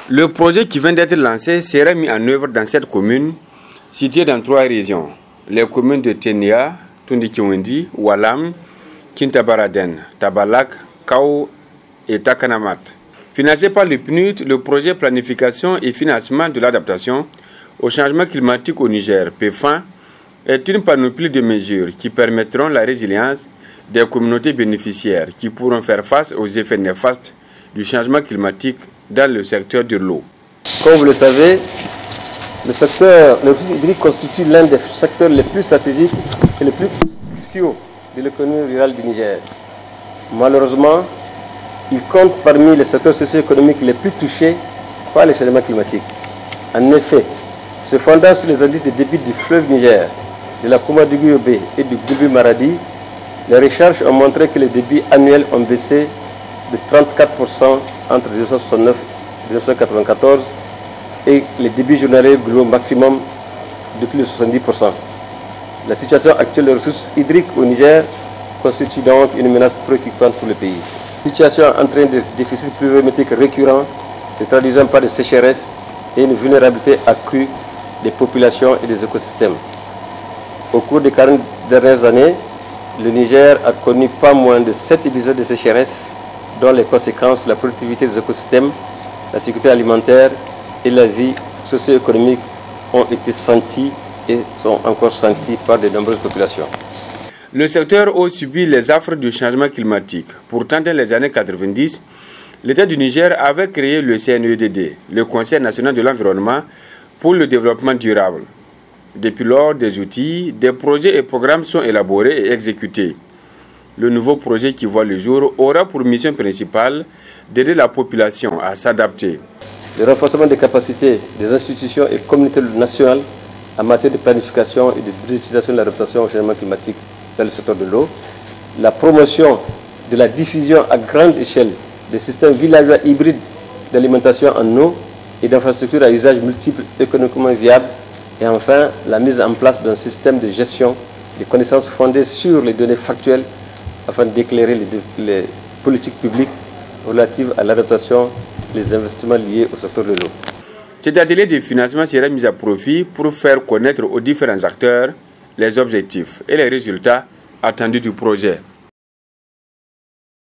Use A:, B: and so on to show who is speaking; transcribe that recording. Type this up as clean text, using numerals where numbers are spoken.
A: Le projet qui vient d'être lancé sera mis en œuvre dans cette commune située dans 3 régions. Les communes de Ténia, Tundikiwendi, Walam, Kintabaraden, Tabalak, Kao et Takanamat. Financé par le PNUD, le projet Planification et Financement de l'Adaptation au changement climatique au Niger, PFAN, est une panoplie de mesures qui permettront la résilience des communautés bénéficiaires qui pourront faire face aux effets néfastes du changement climatique dans le secteur de l'eau.
B: Comme vous le savez, le ressources hydriques constitue l'un des secteurs les plus stratégiques et les plus cruciaux de l'économie rurale du Niger. Malheureusement, il compte parmi les secteurs socio-économiques les plus touchés par le changement climatique. En effet, se fondant sur les indices de débit du fleuve Niger, de la Koumadougou-Yobe et du Goubi Maradi, les recherches ont montré que les débits annuels ont baissé de 34% entre 1969 et 1994 et les débits journaliers globaux maximum de plus de 70%. La situation actuelle des ressources hydriques au Niger constitue donc une menace préoccupante pour le pays. La situation entraîne des déficits pluviométriques récurrents, se traduisant par des sécheresses et une vulnérabilité accrue des populations et des écosystèmes. Au cours des 40 dernières années, le Niger a connu pas moins de 7 épisodes de sécheresse dont les conséquences, la productivité des écosystèmes, la sécurité alimentaire et la vie socio-économique ont été senties et sont encore senties par de nombreuses populations.
A: Le secteur eau subit les affres du changement climatique. Pourtant, dans les années 90, l'État du Niger avait créé le CNEDD, le Conseil national de l'environnement pour le développement durable. Depuis lors, des outils, des projets et programmes sont élaborés et exécutés. Le nouveau projet qui voit le jour aura pour mission principale d'aider la population à s'adapter.
B: Le renforcement des capacités des institutions et communautés nationales en matière de planification et de budgétisation de l'adaptation au changement climatique dans le secteur de l'eau, la promotion de la diffusion à grande échelle des systèmes villageois hybrides d'alimentation en eau et d'infrastructures à usage multiple économiquement viables, et enfin la mise en place d'un système de gestion des connaissances fondées sur les données factuelles afin d'éclairer les politiques publiques relatives à l'adaptation et les investissements liés au secteur de l'eau.
A: Cet atelier de financement sera mis à profit pour faire connaître aux différents acteurs les objectifs et les résultats attendus du projet.